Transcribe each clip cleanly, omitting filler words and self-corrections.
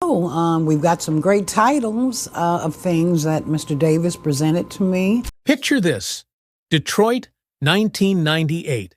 We've got some great titles of things that Mr. Davis presented to me. Picture this: Detroit, 1998.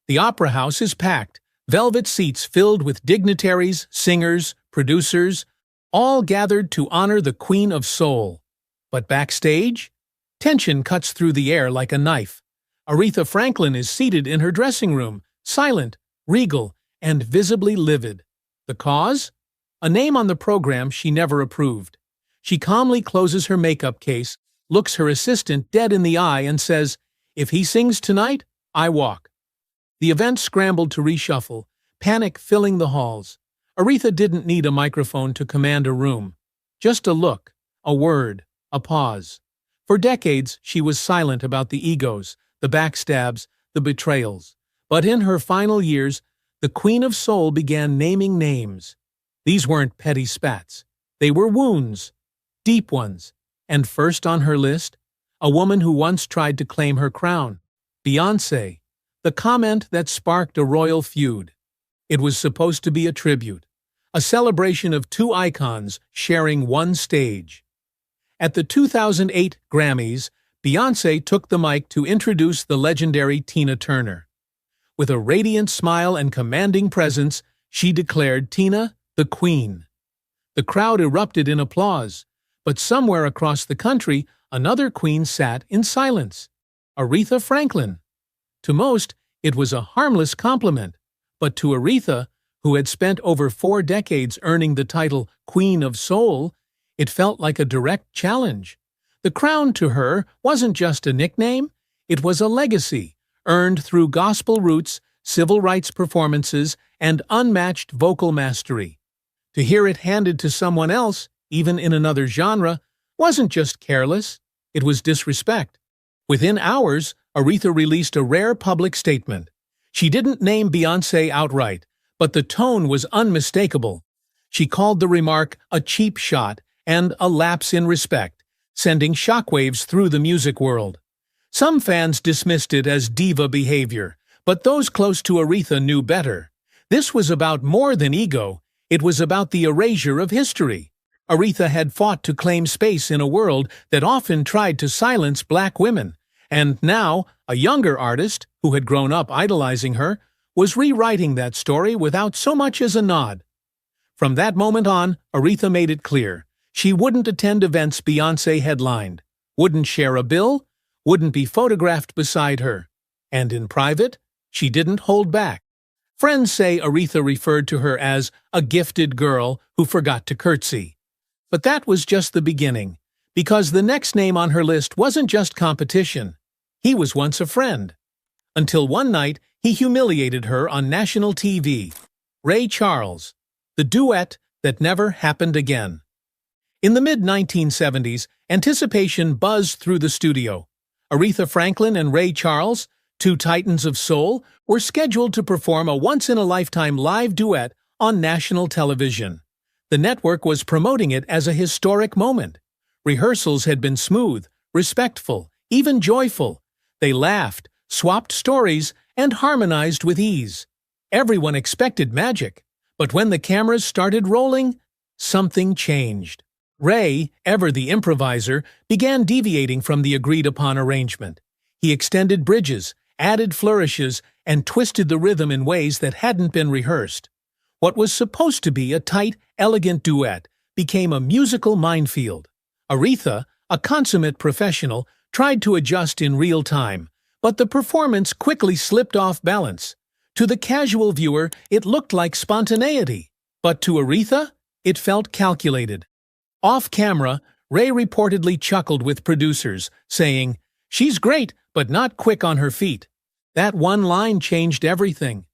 The Opera House is packed, velvet seats filled with dignitaries, singers, producers, all gathered to honor the Queen of Soul. But backstage, tension cuts through the air like a knife. Aretha Franklin is seated in her dressing room, silent, regal, and visibly livid. The cause? A name on the program she never approved. She calmly closes her makeup case, looks her assistant dead in the eye, and says, "If he sings tonight, I walk." The event scrambled to reshuffle, panic filling the halls. Aretha didn't need a microphone to command a room. Just a look, a word, a pause. For decades, she was silent about the egos, the backstabs, the betrayals. But in her final years, the Queen of Soul began naming names. These weren't petty spats. They were wounds, deep ones. And first on her list, a woman who once tried to claim her crown, Beyoncé, the comment that sparked a royal feud. It was supposed to be a tribute, a celebration of two icons sharing one stage. At the 2008 Grammys, Beyoncé took the mic to introduce the legendary Tina Turner. With a radiant smile and commanding presence, she declared Tina the Queen. The crowd erupted in applause, but somewhere across the country, another queen sat in silence. Aretha Franklin. To most, it was a harmless compliment, but to Aretha, who had spent over 4 decades earning the title Queen of Soul, it felt like a direct challenge. The crown to her wasn't just a nickname, it was a legacy, earned through gospel roots, civil rights performances, and unmatched vocal mastery. To hear it handed to someone else, even in another genre, wasn't just careless, it was disrespect. Within hours, Aretha released a rare public statement. She didn't name Beyoncé outright, but the tone was unmistakable. She called the remark a cheap shot and a lapse in respect, sending shockwaves through the music world. Some fans dismissed it as diva behavior, but those close to Aretha knew better. This was about more than ego, it was about the erasure of history. Aretha had fought to claim space in a world that often tried to silence black women, and now, a younger artist, who had grown up idolizing her, was rewriting that story without so much as a nod. From that moment on, Aretha made it clear. She wouldn't attend events Beyoncé headlined, wouldn't share a bill, wouldn't be photographed beside her. And in private, she didn't hold back. Friends say Aretha referred to her as a gifted girl who forgot to curtsy. But that was just the beginning, because the next name on her list wasn't just competition. He was once a friend. Until one night, he humiliated her on national TV. Ray Charles, the duet that never happened again. In the mid-1970s, anticipation buzzed through the studio. Aretha Franklin and Ray Charles, two titans of soul, were scheduled to perform a once-in-a-lifetime live duet on national television. The network was promoting it as a historic moment. Rehearsals had been smooth, respectful, even joyful. They laughed, swapped stories, and harmonized with ease. Everyone expected magic, but when the cameras started rolling, something changed. Ray, ever the improviser, began deviating from the agreed-upon arrangement. He extended bridges, added flourishes, and twisted the rhythm in ways that hadn't been rehearsed. What was supposed to be a tight, elegant duet became a musical minefield. Aretha, a consummate professional, tried to adjust in real time, but the performance quickly slipped off balance. To the casual viewer, it looked like spontaneity, but to Aretha, it felt calculated. Off-camera, Ray reportedly chuckled with producers, saying, "She's great, but not quick on her feet." That one line changed everything.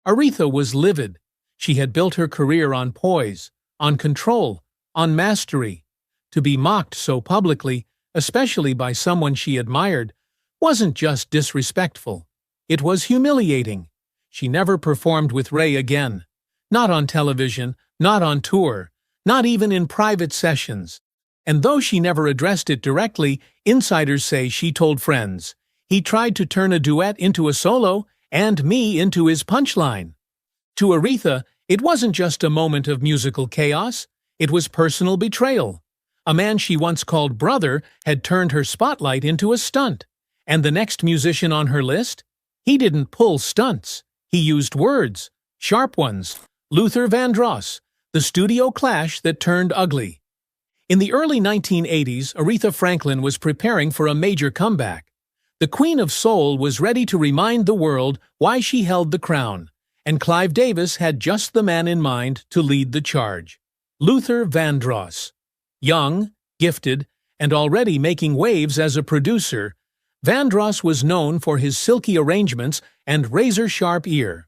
Aretha was livid. She had built her career on poise, on control, on mastery. To be mocked so publicly, especially by someone she admired, wasn't just disrespectful. It was humiliating. She never performed with Ray again. Not on television, not on tour, not even in private sessions. And though she never addressed it directly, insiders say she told friends, "He tried to turn a duet into a solo, and me into his punchline." To Aretha, it wasn't just a moment of musical chaos. It was personal betrayal. A man she once called brother had turned her spotlight into a stunt. And the next musician on her list? He didn't pull stunts. He used words, sharp ones. Luther Vandross, the studio clash that turned ugly. In the early 1980s, Aretha Franklin was preparing for a major comeback. The Queen of Soul was ready to remind the world why she held the crown, and Clive Davis had just the man in mind to lead the charge. Luther Vandross. Young, gifted, and already making waves as a producer, Vandross was known for his silky arrangements and razor-sharp ear.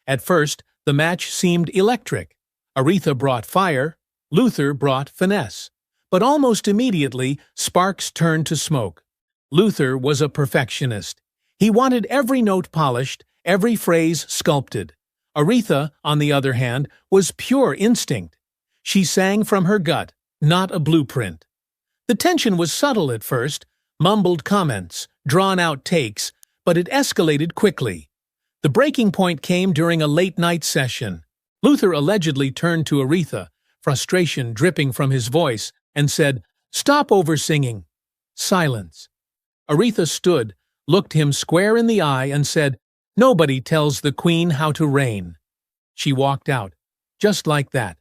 At first, the match seemed electric. Aretha brought fire, Luther brought finesse. But almost immediately, sparks turned to smoke. Luther was a perfectionist. He wanted every note polished, every phrase sculpted. Aretha, on the other hand, was pure instinct. She sang from her gut, not a blueprint. The tension was subtle at first, mumbled comments, drawn-out takes, but it escalated quickly. The breaking point came during a late-night session. Luther allegedly turned to Aretha, frustration dripping from his voice, and said, "Stop over-singing." Silence. Aretha stood, looked him square in the eye, and said, "Nobody tells the Queen how to reign." She walked out. Just like that.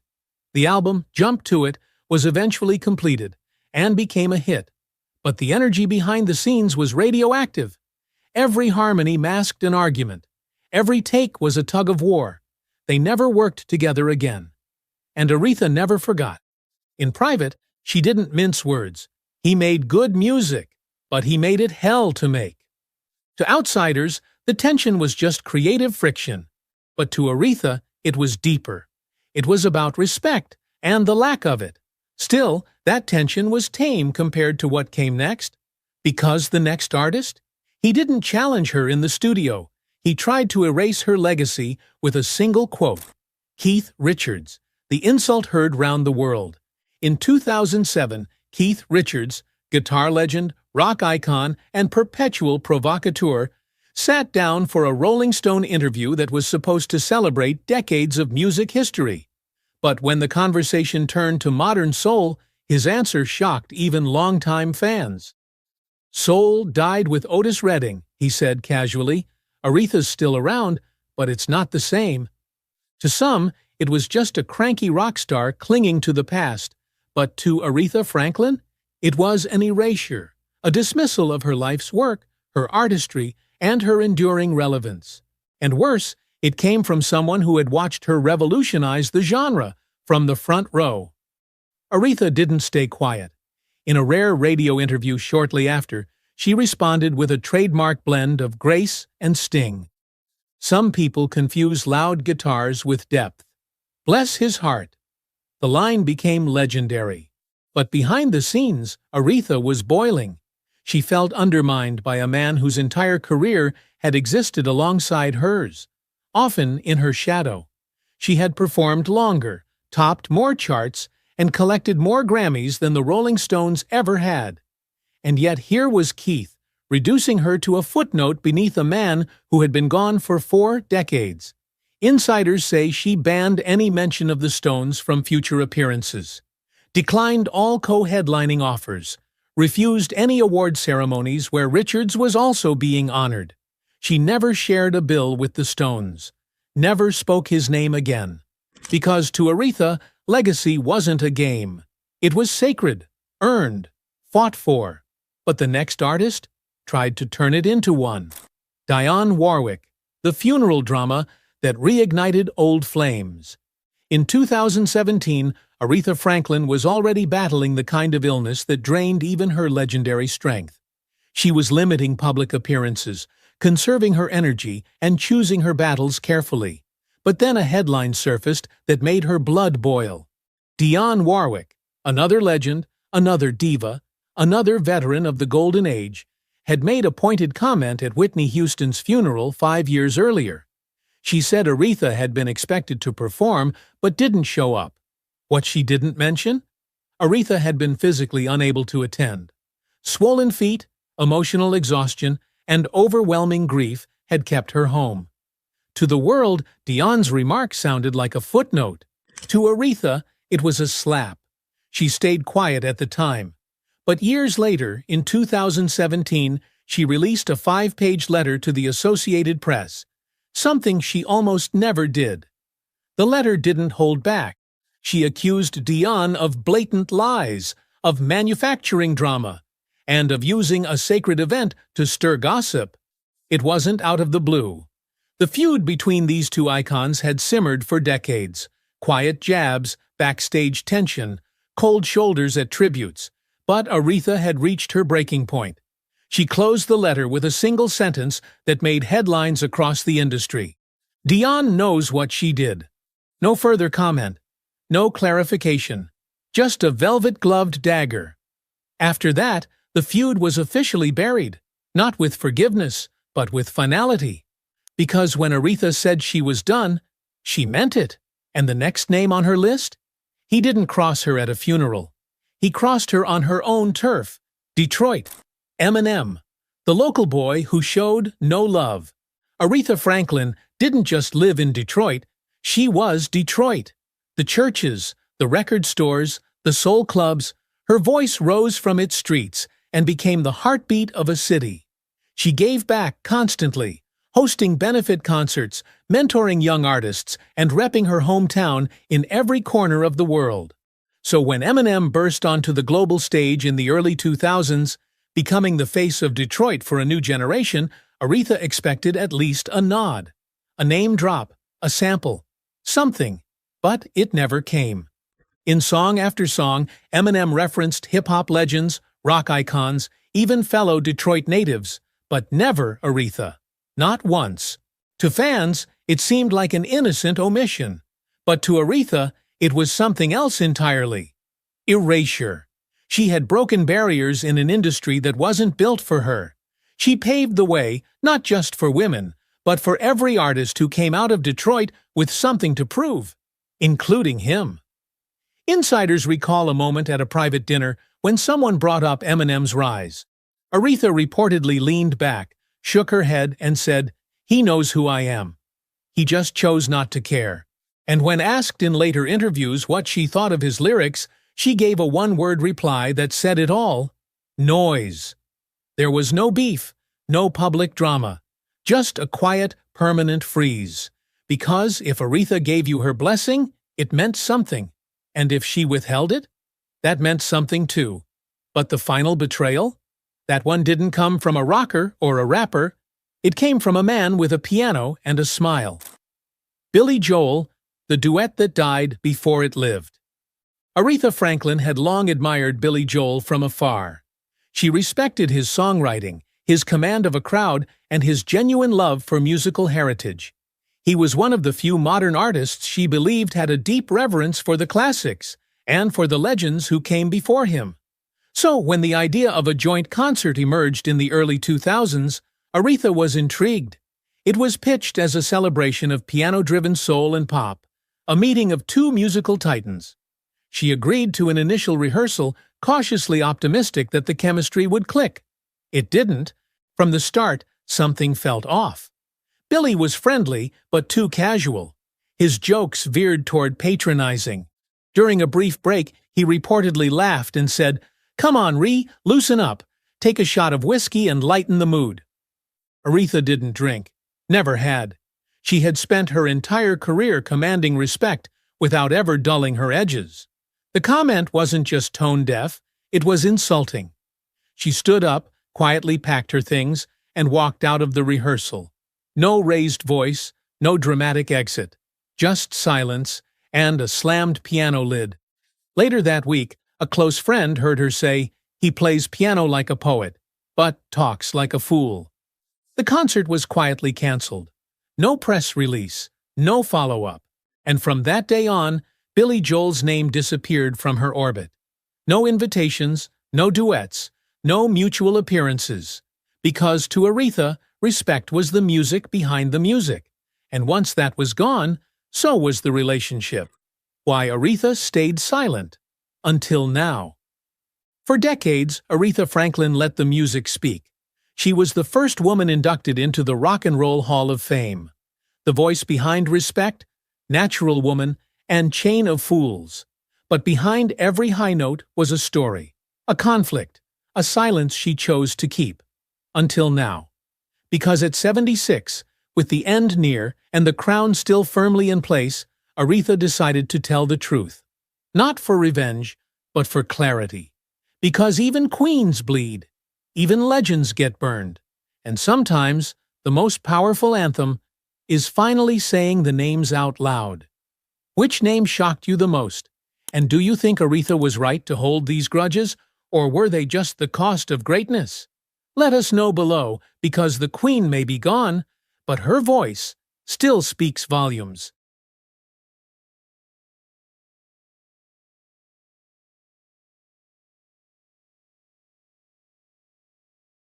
The album, Jump to It, was eventually completed, and became a hit. But the energy behind the scenes was radioactive. Every harmony masked an argument. Every take was a tug-of-war. They never worked together again. And Aretha never forgot. In private, she didn't mince words. He made good music, but he made it hell to make. To outsiders, the tension was just creative friction. But to Aretha, it was deeper. It was about respect, and the lack of it. Still, that tension was tame compared to what came next. Because the next artist? He didn't challenge her in the studio. He tried to erase her legacy with a single quote. Keith Richards, the insult heard round the world. In 2007, Keith Richards, guitar legend, rock icon, and perpetual provocateur, sat down for a Rolling Stone interview that was supposed to celebrate decades of music history. But when the conversation turned to modern soul, his answer shocked even longtime fans. "Soul died with Otis Redding," he said casually. "Aretha's still around, but it's not the same." To some, it was just a cranky rock star clinging to the past. But to Aretha Franklin, it was an erasure, a dismissal of her life's work, her artistry, and her enduring relevance. And worse, it came from someone who had watched her revolutionize the genre from the front row. Aretha didn't stay quiet. In a rare radio interview shortly after, she responded with a trademark blend of grace and sting. "Some people confuse loud guitars with depth. Bless his heart." The line became legendary. But behind the scenes, Aretha was boiling. She felt undermined by a man whose entire career had existed alongside hers, often in her shadow. She had performed longer, topped more charts, and collected more Grammys than the Rolling Stones ever had. And yet here was Keith, reducing her to a footnote beneath a man who had been gone for 4 decades. Insiders say she banned any mention of the Stones from future appearances, declined all co-headlining offers, refused any award ceremonies where Richards was also being honored. She never shared a bill with the Stones, never spoke his name again. Because to Aretha, legacy wasn't a game. It was sacred, earned, fought for. But the next artist tried to turn it into one. Dionne Warwick, the funeral drama that reignited old flames. In 2017, Aretha Franklin was already battling the kind of illness that drained even her legendary strength. She was limiting public appearances, conserving her energy, and choosing her battles carefully. But then a headline surfaced that made her blood boil. Dionne Warwick, another legend, another diva, another veteran of the Golden Age, had made a pointed comment at Whitney Houston's funeral 5 years earlier. She said Aretha had been expected to perform but didn't show up. What she didn't mention? Aretha had been physically unable to attend. Swollen feet, emotional exhaustion, and overwhelming grief had kept her home. To the world, Dionne's remark sounded like a footnote. To Aretha, It was a slap. She stayed quiet at the time. But years later, in 2017, she released a 5-page letter to the Associated Press, something she almost never did. The letter didn't hold back. She accused Dion of blatant lies, of manufacturing drama, and of using a sacred event to stir gossip. It wasn't out of the blue. The feud between these two icons had simmered for decades. Quiet jabs, backstage tension, cold shoulders at tributes. But Aretha had reached her breaking point. She closed the letter with a single sentence that made headlines across the industry. Dion knows what she did. No further comment. No clarification. Just a velvet-gloved dagger. After that, the feud was officially buried, not with forgiveness, but with finality. Because when Aretha said she was done, she meant it. And the next name on her list? He didn't cross her at a funeral. He crossed her on her own turf, Detroit. Eminem, the local boy who showed no love. Aretha Franklin didn't just live in Detroit, she was Detroit. The churches, the record stores, the soul clubs, her voice rose from its streets and became the heartbeat of a city. She gave back constantly, hosting benefit concerts, mentoring young artists, and repping her hometown in every corner of the world. So when Eminem burst onto the global stage in the early 2000s, becoming the face of Detroit for a new generation, Aretha expected at least a nod. A name drop, a sample, something. But it never came. In song after song, Eminem referenced hip-hop legends, rock icons, even fellow Detroit natives, but never Aretha. Not once. To fans, it seemed like an innocent omission. But to Aretha, it was something else entirely. Erasure. She had broken barriers in an industry that wasn't built for her. She paved the way, not just for women, but for every artist who came out of Detroit with something to prove, including him. Insiders recall a moment at a private dinner when someone brought up Eminem's rise. Aretha reportedly leaned back, shook her head, and said, "He knows who I am. He just chose not to care." And when asked in later interviews what she thought of his lyrics, she gave a one-word reply that said it all: noise. There was no beef, no public drama, just a quiet, permanent freeze. Because if Aretha gave you her blessing, it meant something. And if she withheld it, that meant something too. But the final betrayal? That one didn't come from a rocker or a rapper. It came from a man with a piano and a smile. Billy Joel, the duet that died before it lived. Aretha Franklin had long admired Billy Joel from afar. She respected his songwriting, his command of a crowd, and his genuine love for musical heritage. He was one of the few modern artists she believed had a deep reverence for the classics and for the legends who came before him. So when the idea of a joint concert emerged in the early 2000s, Aretha was intrigued. It was pitched as a celebration of piano-driven soul and pop, a meeting of two musical titans. She agreed to an initial rehearsal, cautiously optimistic that the chemistry would click. It didn't. From the start, something felt off. Billy was friendly, but too casual. His jokes veered toward patronizing. During a brief break, he reportedly laughed and said, "Come on, Ree, loosen up. Take a shot of whiskey and lighten the mood." Aretha didn't drink. Never had. She had spent her entire career commanding respect without ever dulling her edges. The comment wasn't just tone-deaf, it was insulting. She stood up, quietly packed her things, and walked out of the rehearsal. No raised voice, no dramatic exit. Just silence and a slammed piano lid. Later that week, a close friend heard her say, "He plays piano like a poet, but talks like a fool." The concert was quietly canceled. No press release, no follow-up. And from that day on, Billy Joel's name disappeared from her orbit. No invitations, no duets, no mutual appearances. Because to Aretha, respect was the music behind the music. And once that was gone, so was the relationship. Why Aretha stayed silent. Until now. For decades, Aretha Franklin let the music speak. She was the first woman inducted into the Rock and Roll Hall of Fame. The voice behind Respect, Natural Woman, and Chain of Fools. But behind every high note was a story, a conflict, a silence she chose to keep. Until now. Because at 76, with the end near and the crown still firmly in place, Aretha decided to tell the truth. Not for revenge, but for clarity. Because even queens bleed, even legends get burned, and sometimes the most powerful anthem is finally saying the names out loud. Which name shocked you the most? And do you think Aretha was right to hold these grudges, or were they just the cost of greatness? Let us know below, because the queen may be gone, but her voice still speaks volumes.